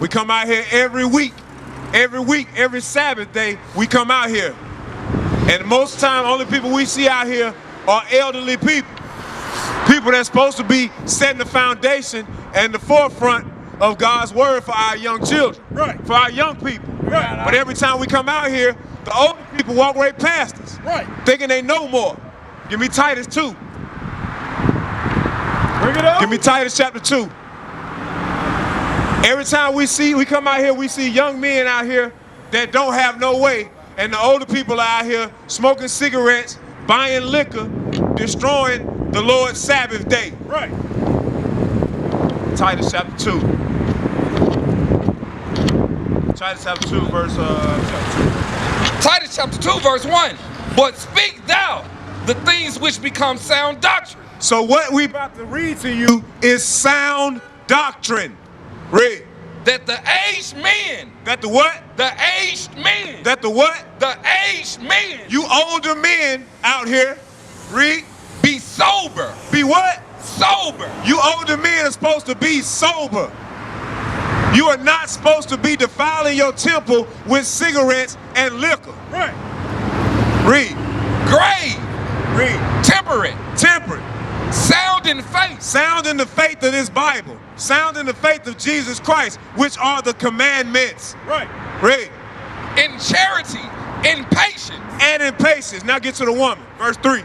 We come out here every week, every Sabbath day, we come out here. And most of the time, only people we see out here are elderly people. People that's supposed to be setting the foundation and the forefront of God's word for our young children, right? For our young people, right? But every time we come out here, the older people walk right past us, right? Thinking they know more. Give me Titus 2. Bring it up. Give me Titus chapter 2. Every time we come out here, we see young men out here that don't have no way, and the older people are out here smoking cigarettes, buying liquor, destroying the Lord's Sabbath day. Right. Titus chapter 2. Titus chapter 2, verse Titus chapter 2, verse 1. But speak thou the things which become sound doctrine. So what we about to read to you is sound doctrine. Read. That the aged men. That the what? The aged men. That the what? The aged men. You older men out here. Read. Be sober. Be what? Sober. You older men are supposed to be sober. You are not supposed to be defiling your temple with cigarettes and liquor. Right. Read. Grave. Read. Temperate. Temperate. Sound in faith. Sound in the faith of this Bible. Sound in the faith of Jesus Christ, which are the commandments. Right. Read. In charity, in patience. And in patience. Now get to the woman. Verse 3.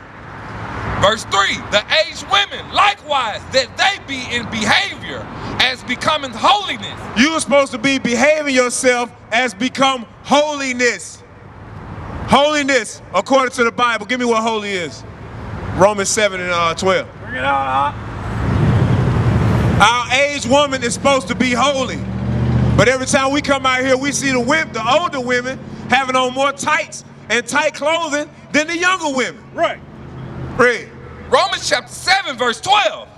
Verse 3. The aged women, likewise, that they be in behavior as becoming holiness. You are supposed to be behaving yourself as become holiness. Holiness, according to the Bible. Give me what holy is. Romans 7 and 12. Bring it out. Our aged woman is supposed to be holy. But every time we come out here, we see the older women having on more tights and tight clothing than the younger women. Right. Read. Romans chapter 7, verse 12.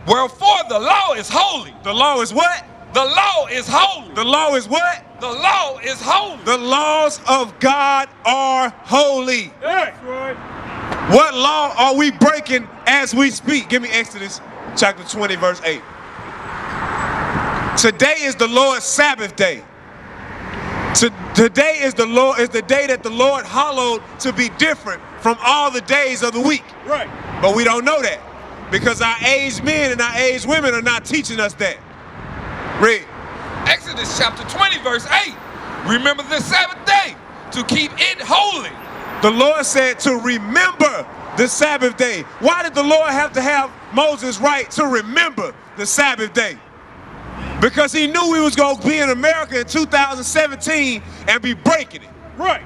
Wherefore the law is holy. The law is what? The law is holy. The law is what? The law is holy. The laws of God are holy. That's right. What law are we breaking as we speak? Give me Exodus chapter 20, verse 8. Today is the Lord's Sabbath day. Today is the day that the Lord hallowed to be different from all the days of the week. Right. But we don't know that because our aged men and our aged women are not teaching us that. Read. Exodus chapter 20, verse 8. Remember the Sabbath day to keep it holy. The Lord said to remember the Sabbath day. Why did the Lord have to have Moses write to remember the Sabbath day? Because he knew we was going to be in America in 2017 and be breaking it. Right.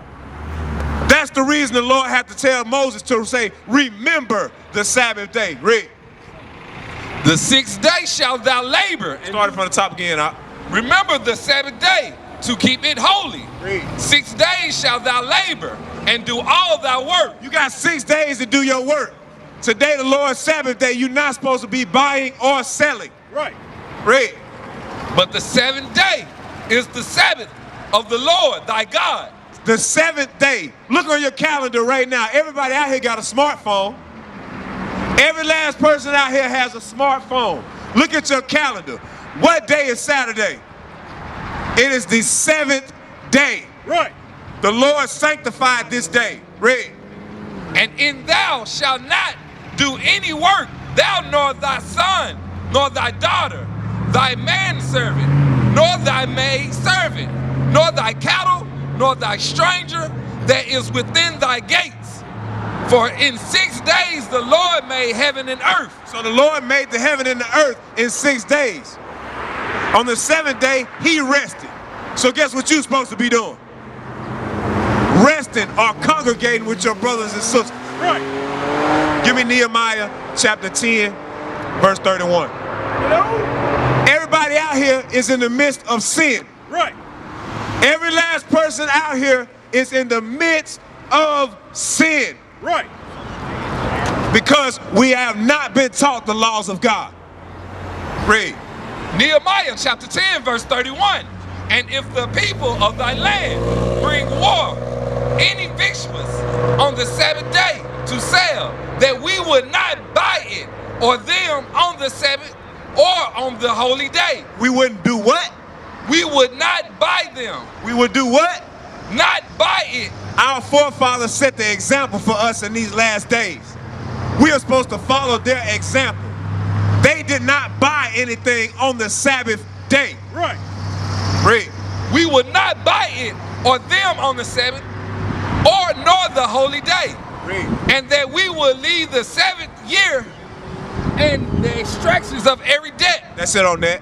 That's the reason the Lord had to tell Moses to say, remember the Sabbath day. Read. The 6th day shalt thou labor. Starting from the top again. Remember the Sabbath day to keep it holy. Read. 6 days shalt thou labor and do all thy work. You got 6 days to do your work. Today, the Lord's Sabbath day, you're not supposed to be buying or selling. Right. Read. But the 7th day is the Sabbath of the Lord thy God. The 7th day. Look on your calendar right now. Everybody out here got a smartphone. Every last person out here has a smartphone. Look at your calendar. What day is Saturday? It is the 7th day. Right. The Lord sanctified this day. Read. And in thou shalt not do any work, thou nor thy son, nor thy daughter, thy manservant, nor thy maidservant, nor thy cattle, nor thy stranger that is within thy gates. For in 6 days the Lord made heaven and earth. So the Lord made the heaven and the earth in 6 days. On the 7th day, he rested. So guess what you're supposed to be doing? Resting or congregating with your brothers and sisters. Right. Give me Nehemiah chapter 10, verse 31. Everybody out here is in the midst of sin. Right. Every last person out here is in the midst of sin. Right. Because we have not been taught the laws of God. Read. Nehemiah chapter 10, verse 31. And if the people of thy land bring war, any victuals on the Sabbath day to sell, that we would not buy it or them on the Sabbath or on the holy day. We wouldn't do what? We would not buy them. We would do what? Not buy it. Our forefathers set the example for us in these last days. We are supposed to follow their example. They did not buy anything on the Sabbath day. Right. Read. We would not buy it or them on the Sabbath, or nor the holy day. Read. And that we will leave the seventh year and the extractions of every debt. That's it on that.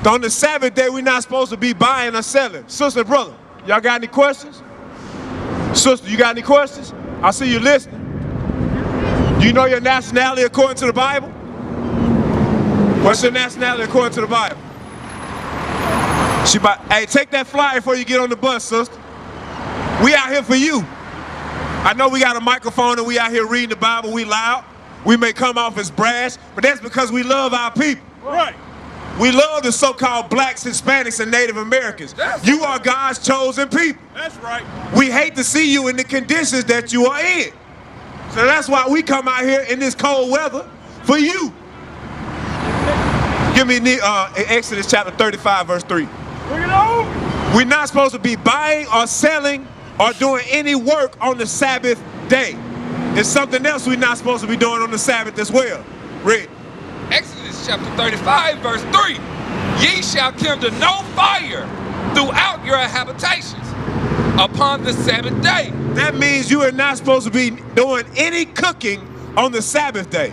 On the Sabbath day, we're not supposed to be buying or selling. Sister, brother, y'all got any questions? Sister, you got any questions? I see you listening. Do you know your nationality according to the Bible? What's your nationality according to the Bible? Hey, take that flyer before you get on the bus, sister. We out here for you. I know we got a microphone and we out here reading the Bible, we loud. We may come off as brash, but that's because we love our people. Right. We love the so-called blacks, Hispanics, and Native Americans. You are God's chosen people. That's right. We hate to see you in the conditions that you are in. So that's why we come out here in this cold weather for you. Give me Exodus chapter 35, verse 3. Bring it on. We're not supposed to be buying or selling or doing any work on the Sabbath day. It's something else we're not supposed to be doing on the Sabbath as well. Read. Exodus chapter 35, verse 3. Ye shall kindle no fire throughout your habitations upon the Sabbath day. That means you are not supposed to be doing any cooking on the Sabbath day.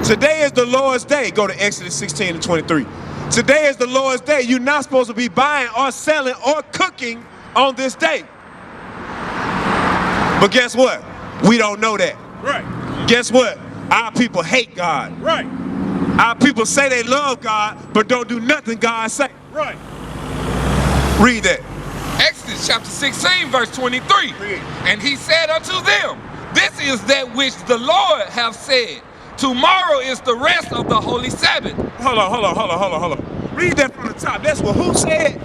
Today is the Lord's day. Go to Exodus 16 and 23. Today is the Lord's day. You're not supposed to be buying or selling or cooking on this day. But guess what? We don't know that. Right. Guess what? Our people hate God. Right. Our people say they love God, but don't do nothing God say. Right. Read that. Exodus chapter 16, verse 23. Read. And he said unto them, this is that which the Lord hath said. Tomorrow is the rest of the holy Sabbath. Hold on. Read that from the top. That's what who said?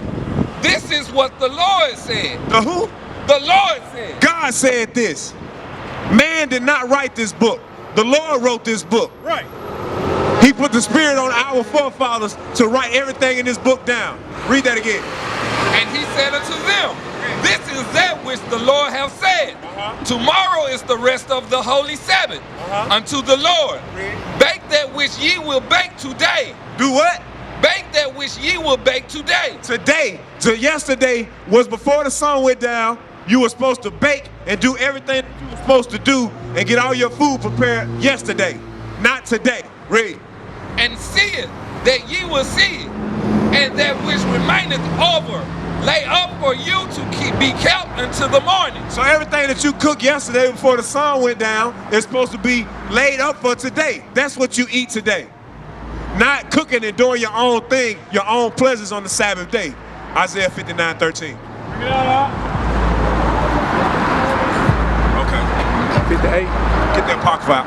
This is what the Lord said. The who? The Lord said. God said this. Man did not write this book. The Lord wrote this book. Right. He put the spirit on our forefathers to write everything in this book down. Read that again. And he said unto them, this is that which the Lord hath said. Tomorrow is the rest of the holy Sabbath unto the Lord. Bake that which ye will bake today. Do what? Bake that which ye will bake today. Today, to yesterday was before the sun went down. You were supposed to bake and do everything that you were supposed to do and get all your food prepared yesterday, not today. Read. And see it, that ye will see it, and that which remaineth over, lay up for you to be kept until the morning. So everything that you cooked yesterday before the sun went down is supposed to be laid up for today. That's what you eat today. Not cooking and doing your own thing, your own pleasures on the Sabbath day. Isaiah 59:13. Bring it out. Okay. 58. Get that pocket out.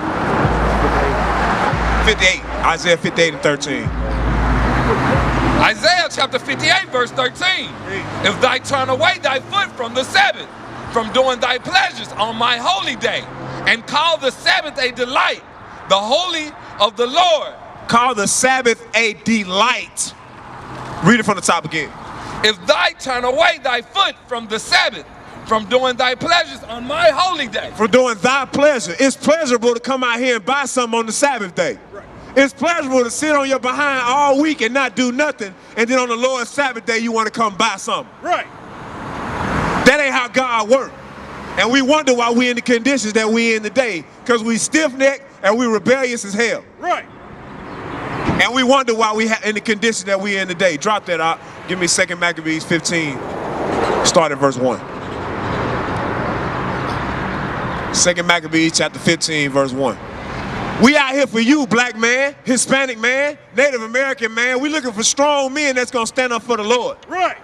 58. Isaiah 58 and 13. Isaiah chapter 58, verse 13. If thou turn away thy foot from the Sabbath, from doing thy pleasures on my holy day, and call the Sabbath a delight, the holy of the Lord. Call the Sabbath a delight. Read it from the top again. If thou turn away thy foot from the Sabbath, from doing thy pleasures on my holy day. For doing thy pleasure. It's pleasurable to come out here and buy something on the Sabbath day. Right. It's pleasurable to sit on your behind all week and not do nothing, and then on the Lord's Sabbath day you want to come buy something. Right. That ain't how God works. And we wonder why we in the conditions that we in today, because we stiff-necked and we rebellious as hell. Right. And we wonder why we in the conditions that we in today. Drop that out. Give me 2 Maccabees 15. Start at verse 1. 2 Maccabees chapter 15, verse 1. We out here for you, black man, Hispanic man, Native American man. We looking for strong men that's going to stand up for the Lord. Right.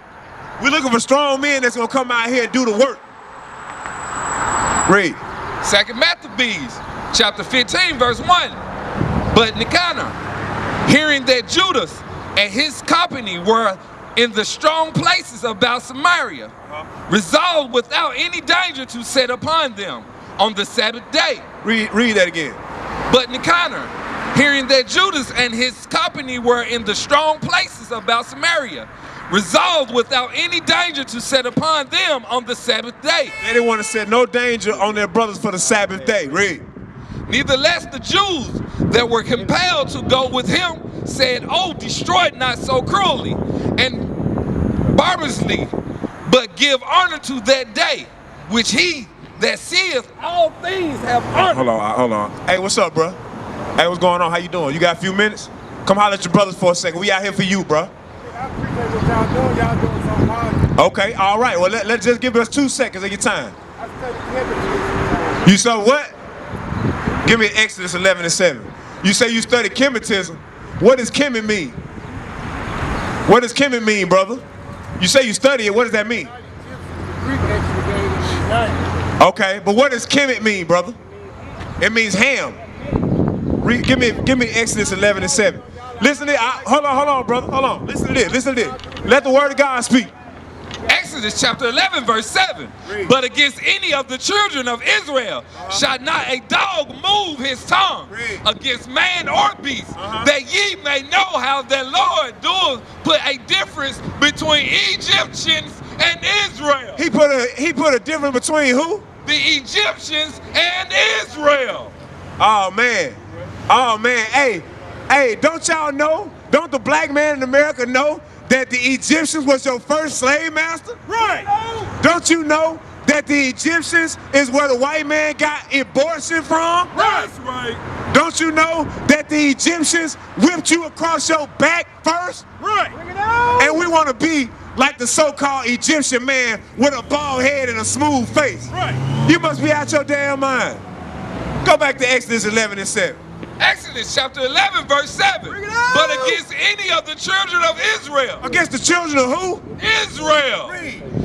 We looking for strong men that's going to come out here and do the work. Read. 2 Maccabees chapter 15, verse 1. But Nicanor, hearing that Judas and his company were in the strong places about Samaria, resolved without any danger to set upon them on the Sabbath day. Read that again. But Nicanor, hearing that Judas and his company were in the strong places about Samaria, resolved without any danger to set upon them on the Sabbath day. They didn't want to set no danger on their brothers for the Sabbath day. Read. Neither lest the Jews that were compelled to go with him said, "Oh, destroy it not so cruelly and barbarously, but give honor to that day, which he that seeth all things have honor." Hold on. Hey, what's up, bro? Hey, what's going on? How you doing? You got a few minutes? Come holler at your brothers for a second. We out here for you, bro. I appreciate what y'all doing. Y'all doing something hard. Okay, all right. Well, let's just give us 2 seconds of your time. I study chemistry. You saw what? Give me Exodus 11:7. You say you study chemism. What does chemi mean? What does chemi mean, brother? You say you study it. What does that mean? Greek actually gave it his name. Okay, but what does chemi mean, brother? It means ham. Give me Exodus 11:7. Listen to it. Hold on, brother. Hold on. Listen to this. Let the word of God speak. Exodus chapter 11 verse 7. Read. But against any of the children of Israel shall not a dog move his tongue Read. against man or beast, that ye may know how the Lord doeth put a difference between Egyptians and Israel. He put a difference between who? The Egyptians and Israel. Oh man. Hey, don't y'all know? Don't the black man in America know that the Egyptians was your first slave master? Right. Don't you know that the Egyptians is where the white man got abortion from? That's right. Don't you know that the Egyptians whipped you across your back first? Right. Bring it on. And we want to be like the so-called Egyptian man with a bald head and a smooth face. Right. You must be out your damn mind. Go back to Exodus 11:7. Exodus chapter 11 verse 7. Bring it on. But against any of the children of Israel, Against the children of who? Israel,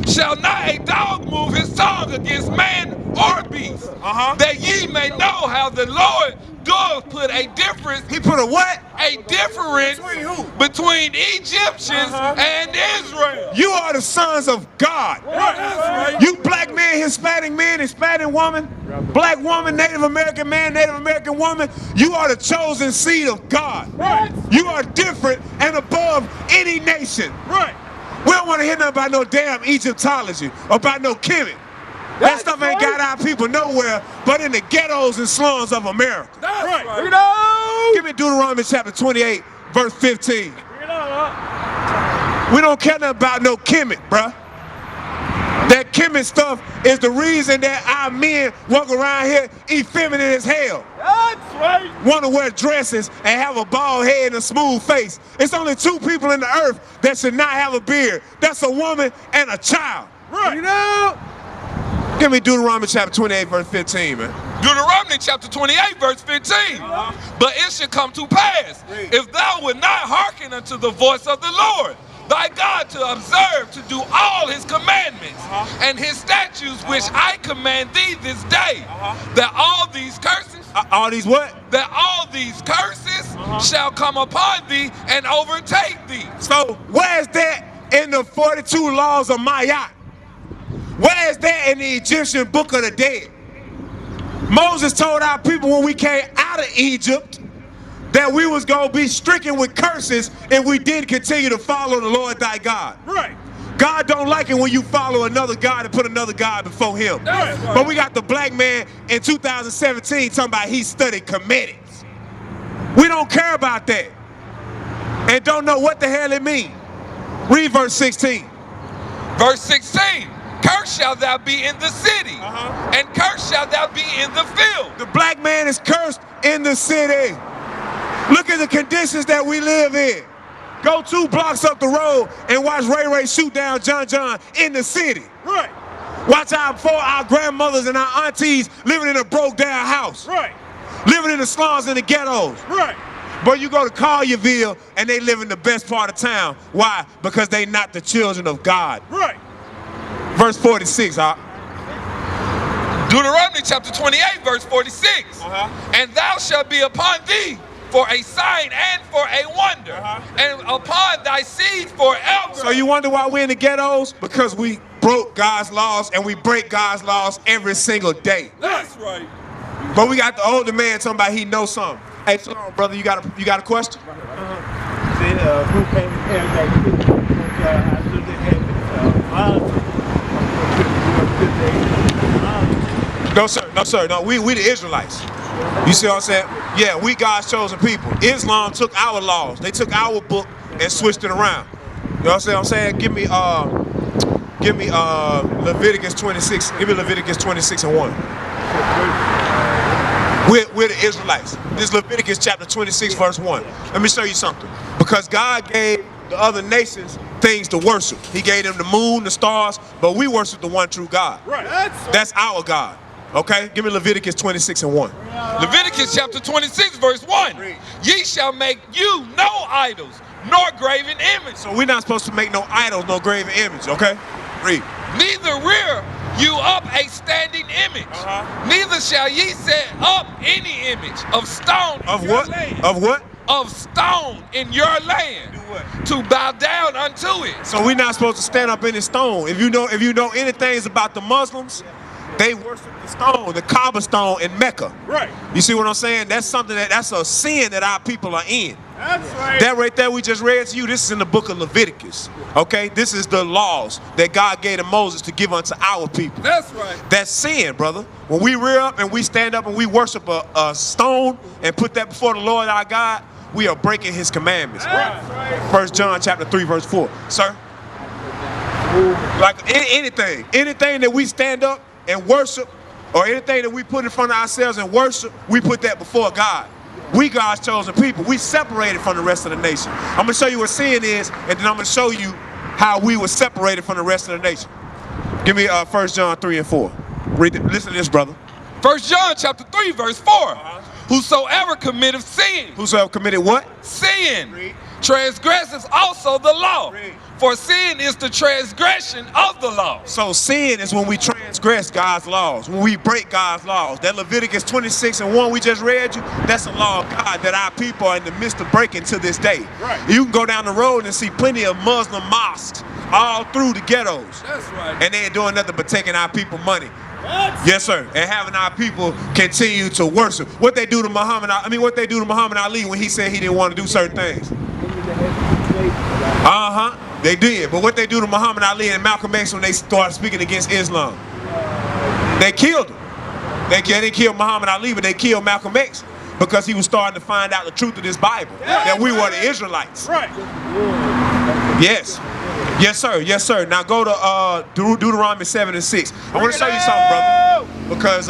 shall not a dog move his tongue against man or beast, that ye may know how the Lord doth put a difference. He put a what? A difference Between who? between Egyptians and Israel. You are the sons of God. Right. That's right. You black man, Hispanic woman, black woman, Native American man, Native American woman, you are the chosen seed of God. Right. You are different and above any nation. Right. We don't want to hear nothing about no damn Egyptology or about no chemi. That That's stuff ain't right. got our people nowhere but in the ghettos and slums of America. That's right. right. Bring it on. Give me Deuteronomy chapter 28, verse 15. Bring it on. We don't care nothing about no Kemet, bruh. That Kemet stuff is the reason that our men walk around here effeminate as hell. That's right. Want to wear dresses and have a bald head and a smooth face. It's only 2 people in the earth that should not have a beard. That's a woman and a child. Right. You know. Give me Deuteronomy chapter 28, verse 15, man. Deuteronomy chapter 28 verse 15. But it shall come to pass, if thou wilt not hearken unto the voice of the Lord thy God, to observe to do all his commandments and his statutes which I command thee this day, that all these curses, All these what? that all these curses shall come upon thee and overtake thee. So where's that in the 42 laws of Maya? Where is that in the Egyptian book of the dead? Moses told our people when we came out of Egypt that we was going to be stricken with curses if we did continue to follow the Lord thy God. Right. God don't like it when you follow another God and put another God before him. That's right. But we got the black man in 2017 talking about he studied comedics. We don't care about that and don't know what the hell it means. Read verse 16. Verse 16. Cursed shalt thou be in the city, and cursed shalt thou be in the field. The black man is cursed in the city. Look at the conditions that we live in. Go 2 blocks up the road and watch Ray Ray shoot down John in the city. Right. Watch our grandmothers and our aunties living in a broke down house. Right. Living in the slums and the ghettos. Right. But you go to Collierville and they live in the best part of town. Why? Because they not the children of God. Right. Verse 46, Deuteronomy chapter 28 verse 46. And thou shalt be upon thee for a sign and for a wonder, and upon thy seed forever. So you wonder why we're in the ghettos? Because we broke God's laws and we break God's laws every single day. That's right. But we got the older man talking about he knows something. Hey, so brother, you got a question? Who came and No, sir. No, sir. No, we the Israelites. You see what I'm saying? Yeah, we God's chosen people. Islam took our laws. They took our book and switched it around. You know what I'm saying? Give me Leviticus 26. Give me Leviticus 26 and 1. We're the Israelites. This is Leviticus chapter 26, verse 1. Let me show you something. Because God gave the other nations things to worship. He gave them the moon, the stars, but we worship the one true God. Right. That's our God. Okay? Give me Leviticus 26 and 1. Leviticus chapter 26, verse 1. Ye shall make you no idols, nor graven image. So we're not supposed to make no idols, no graven image, okay? Read. Neither rear you up a standing image. Neither shall ye set up any image of stone in Of your what? land. Of what? Of stone in your land. Do what? To bow down unto it. So we're not supposed to stand up in the stone. If you know anything about the Muslims, they worship the stone, the Kaaba stone in Mecca. Right. You see what I'm saying? That's something that's a sin that our people are in. That's right. That right there we just read to you, this is in the book of Leviticus. Okay? This is the laws that God gave to Moses to give unto our people. That's right. That's sin, brother. When we rear up and we stand up and we worship a stone and put that before the Lord our God, we are breaking his commandments. That's right. 1 John chapter 3, verse 4. Sir? Like anything that we stand up and worship, or anything that we put in front of ourselves and worship, we put that before God. We God's chosen people. We separated from the rest of the nation. I'm going to show you what sin is, and then I'm going to show you how we were separated from the rest of the nation. Give me 1 John 3 and 4. Read it. Listen to this, brother. 1 John chapter 3, verse 4. Whosoever committeth sin. Whosoever committed what? Sin. Read. Transgresses also the law. Read. For sin is the transgression of the law. So sin is when we transgress God's laws, when we break God's laws. That Leviticus 26 and 1 we just read you, that's a law of God that our people are in the midst of breaking to this day. Right. You can go down the road and see plenty of Muslim mosques all through the ghettos. That's right. And they ain't doing nothing but taking our people money. Yes, sir. And having our people continue to worship. What they do to Muhammad Ali when he said he didn't want to do certain things. They did. But what they do to Muhammad Ali and Malcolm X when they started speaking against Islam? They killed him. They didn't kill Muhammad Ali, but they killed Malcolm X because he was starting to find out the truth of this Bible. That we were the Israelites. Right. Yes. Yes, sir. Yes, sir. Now go to Deuteronomy 7 and 6. I want to show you something, brother. Because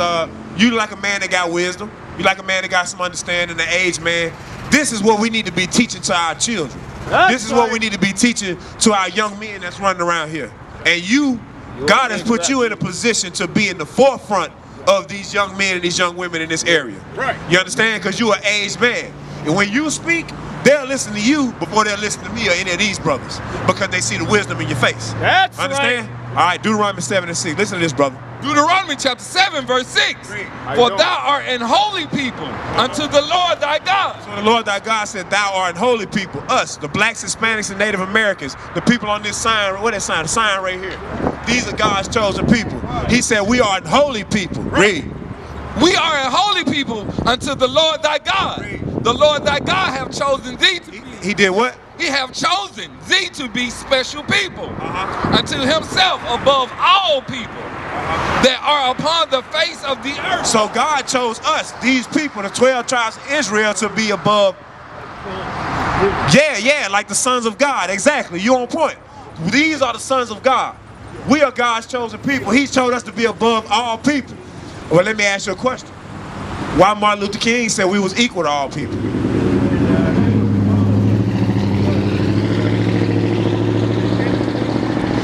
you like a man that got wisdom. You like a man that got some understanding, the age man. This is what we need to be teaching to our children. This is what we need to be teaching to our young men that's running around here. And God has put you in a position to be in the forefront of these young men and these young women in this area. Right. You understand? Because you're an aged man. And when you speak, they'll listen to you before they'll listen to me or any of these brothers because they see the wisdom in your face. That's Understand? All right, Deuteronomy 7 and 6. Listen to this, brother. Deuteronomy chapter 7, verse 6. For thou art an holy people unto the Lord thy God. So the Lord thy God said, thou art an holy people. Us, the blacks, Hispanics, and Native Americans, the people on this sign, what that sign? The sign right here. These are God's chosen people. He said, we are an holy people. Read. We are a holy people unto the Lord thy God. The Lord thy God have chosen thee to be. He did what? He have chosen thee to be special people unto himself above all people that are upon the face of the earth. So God chose us, these people, the 12 tribes of Israel, to be above. Yeah, like the sons of God. Exactly. You on point. These are the sons of God. We are God's chosen people. He told us to be above all people. Well, let me ask you a question. Why Martin Luther King said we was equal to all people?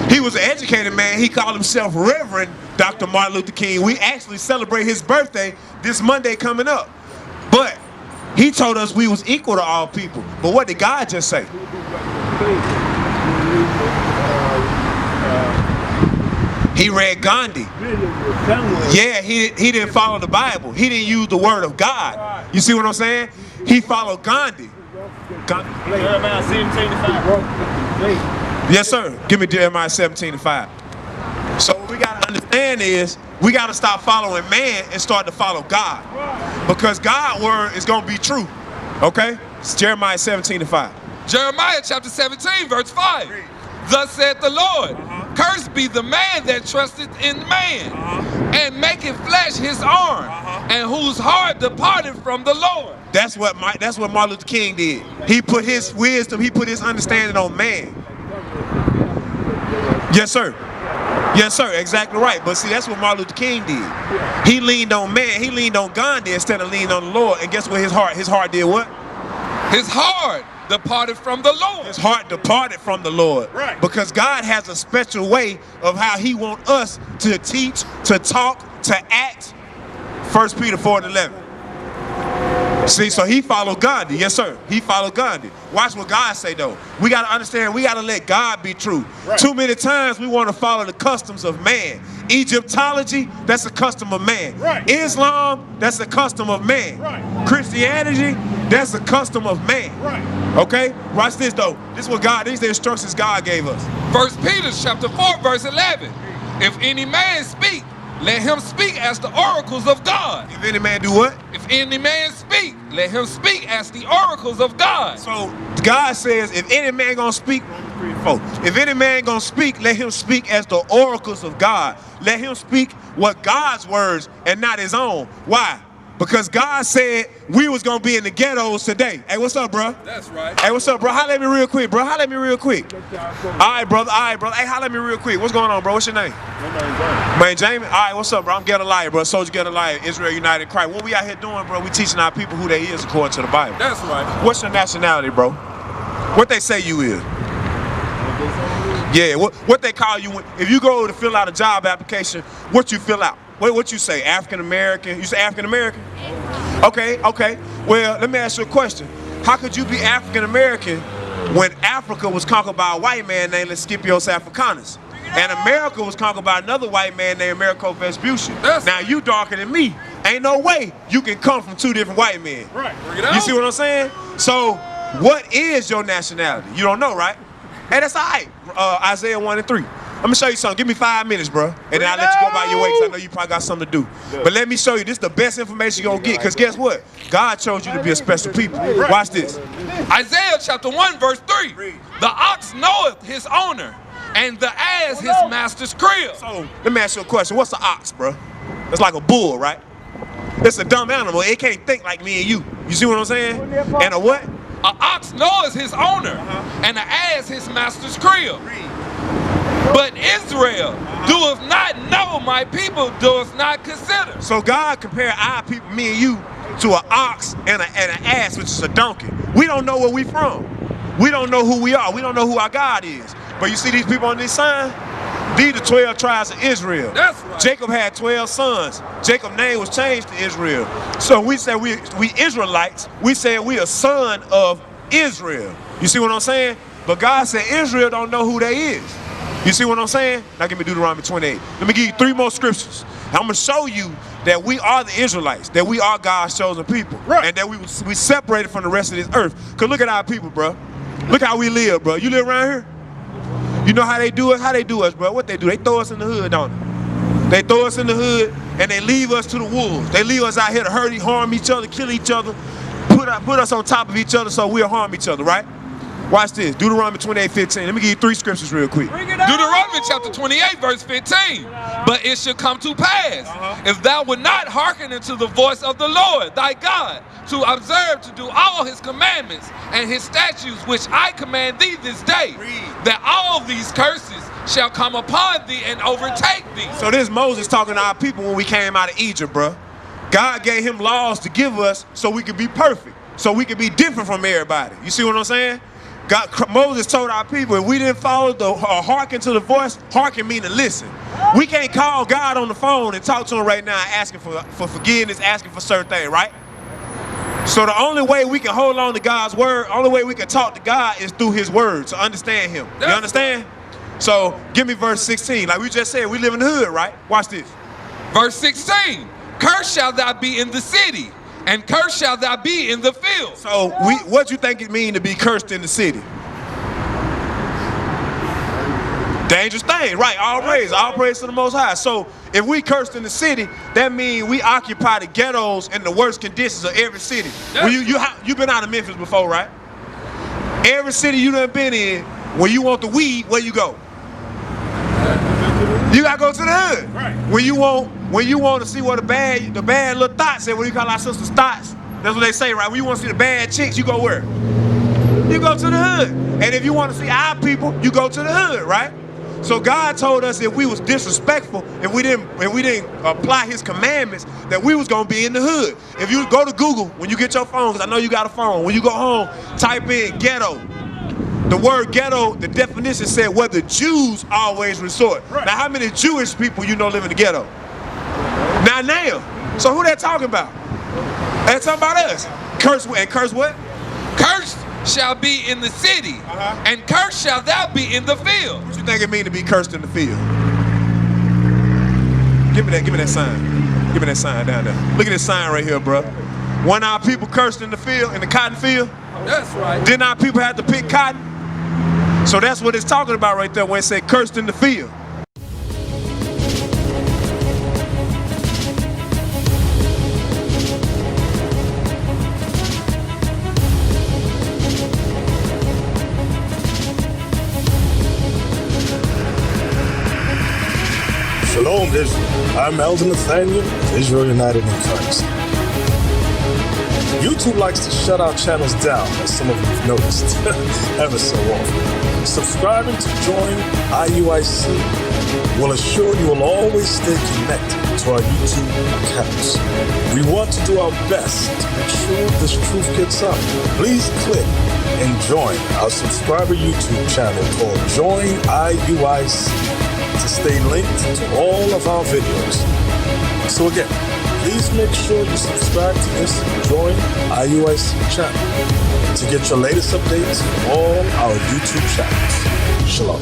He was an educated man. He called himself Reverend Dr. Martin Luther King. We actually celebrate his birthday this Monday coming up. But he told us we was equal to all people. But what did God just say? He read Gandhi. Yeah, he didn't follow the Bible. He didn't use the word of God. You see what I'm saying? He followed Gandhi. Jeremiah 17:5. Yes, sir. Give me Jeremiah 17:5. So what we got to understand is we got to stop following man and start to follow God. Because God's word is going to be true. Okay? It's Jeremiah 17:5. Jeremiah chapter 17, verse 5. Thus saith the Lord, cursed be the man that trusteth in man, and maketh flesh his arm, and whose heart departed from the Lord. That's what Martin Luther King did. He put his wisdom, he put his understanding on man. Yes, sir. Yes, sir. Exactly right. But see, that's what Martin Luther King did. He leaned on man. He leaned on Gandhi instead of leaning on the Lord. And guess what? His heart did what? His heart departed from the Lord. His heart departed from the Lord. Right. Because God has a special way of how he wants us to teach, to talk, to act. 1 Peter 4:11. See, so he followed Gandhi. Yes, sir. He followed Gandhi. Watch what God say, though. We got to understand, we got to let God be true. Right. Too many times we want to follow the customs of man. Egyptology, that's a custom of man. Right. Islam, that's a custom of man. Right. Christianity, that's a custom of man. Right. Okay? Watch this, though. This is what God, these are the instructions God gave us. 1 Peter chapter 4, verse 11. If any man speak, let him speak as the oracles of God. If any man do what? If any man speak, let him speak as the oracles of God. So God says, if any man gonna speak, if any man gonna speak, let him speak as the oracles of God. Let him speak what God's words and not his own. Why? Because God said we was gonna be in the ghettos today. Hey, what's up, bro? That's right. Hey, what's up, bro? Holla at me real quick, bro. Holla at me real quick. All right, brother. All right, brother. Hey, holla at me real quick. What's going on, bro? What's your name? Man, Jamie. All right, what's up, bro? I'm Ghetto Liar, bro. Soldier Ghetto Liar, Israel United in Christ. What we out here doing, bro? We teaching our people who they is according to the Bible. That's right. What's your nationality, bro? What they say you is? Yeah, what they call you if you go to fill out a job application, what you fill out? What you say? African American? You say African American? Okay. Well, let me ask you a question. How could you be African American when Africa was conquered by a white man named Scipio's Africanus? And America was conquered by another white man named Americo Vespucci. Now you darker than me. Ain't no way you can come from two different white men. Right. You see what I'm saying? So, what is your nationality? You don't know, right? Hey, that's all right. Isaiah 1:3. I'm gonna show you something. Give me 5 minutes, bro. And then I'll let you go by your way because I know you probably got something to do. But let me show you. This is the best information you're gonna get. Because guess what? God chose you to be a special people. Watch this. Isaiah chapter 1, verse 3. The ox knoweth his owner, and the ass his master's crib. So, let me ask you a question. What's an ox, bro? It's like a bull, right? It's a dumb animal. It can't think like me and you. You see what I'm saying? And a what? An ox knoweth his owner, and the ass his master's crib. But Israel doeth not know, my people doeth not consider. So God compared our people, me and you, to an ox and an ass, which is a donkey. We don't know where we from. We don't know who we are. We don't know who our God is. But you see these people on this sign? These are 12 tribes of Israel. That's right. Jacob had 12 sons. Jacob's name was changed to Israel. So we said we Israelites, we said we a son of Israel. You see what I'm saying? But God said Israel don't know who they is. You see what I'm saying? Now give me Deuteronomy 28. Let me give you 3 more scriptures. I'm going to show you that we are the Israelites, that we are God's chosen people, right. And that we separated from the rest of this earth. Because look at our people, bro. Look how we live, bro. You live around here? You know how they do us? How they do us, bro? What they do? They throw us in the hood, don't they? They throw us in the hood, and they leave us to the wolves. They leave us out here to hurt, harm each other, kill each other, put us on top of each other so we'll harm each other, right? Watch this, Deuteronomy 28:15. Let me give you 3 scriptures real quick. Deuteronomy chapter 28, verse 15. But it shall come to pass, if thou wilt not hearken unto the voice of the Lord thy God, to observe to do all his commandments and his statutes which I command thee this day, that all these curses shall come upon thee and overtake thee. So this is Moses talking to our people when we came out of Egypt, bro. God gave him laws to give us so we could be perfect, so we could be different from everybody. You see what I'm saying? Moses told our people, if we didn't follow or hearken to the voice, hearken mean to listen. We can't call God on the phone and talk to him right now asking for forgiveness, asking for certain things, right? So the only way we can hold on to God's word, only way we can talk to God is through his word, to understand him. You understand? So give me verse 16. Like we just said, we live in the hood, right? Watch this. Verse 16, cursed shall thou be in the city, and cursed shall thou be in the field. So what you think it mean to be cursed in the city? Dangerous thing, right? All praise to the Most High. So if we cursed in the city, that means we occupy the ghettos and the worst conditions of every city. Well, you've been out of Memphis before, right? Every city you done been in, When you want the weed, where you go? You gotta go to the hood. Right. When you want to see what the bad little thoughts say, what do you call our sisters thoughts? That's what they say, right? When you want to see the bad chicks, you go where? You go to the hood. And if you want to see our people, you go to the hood, right? So God told us if we was disrespectful, if we didn't apply his commandments, that we was gonna be in the hood. If you go to Google, when you get your phone, because I know you got a phone, when you go home, type in ghetto. The word ghetto, the definition said where the Jews always resort. Right. Now, how many Jewish people you know live in the ghetto? Not now. So who they talking about? They talking about us. Curse what? Cursed shall be in the city, and cursed shall thou be in the field. What you think it mean to be cursed in the field? Give me that sign. Give me that sign down there. Look at this sign right here, bro. When our people cursed in the field, in the cotton field, That's right. didn't our people have to pick cotton? So that's what it's talking about right there when it said cursed in the field. Shalom, Israel. I'm Elder Nathaniel, Israel United in Christ. YouTube likes to shut our channels down, as some of you have noticed, ever so often. Subscribing to join IUIC will assure you will always stay connected to our YouTube accounts. We want to do our best to make sure this truth gets out. Please click and join our subscriber YouTube channel called Join IUIC to stay linked to all of our videos. So again, please make sure you subscribe to this Join IUIC channel to get your latest updates from all our YouTube channels. Shalom.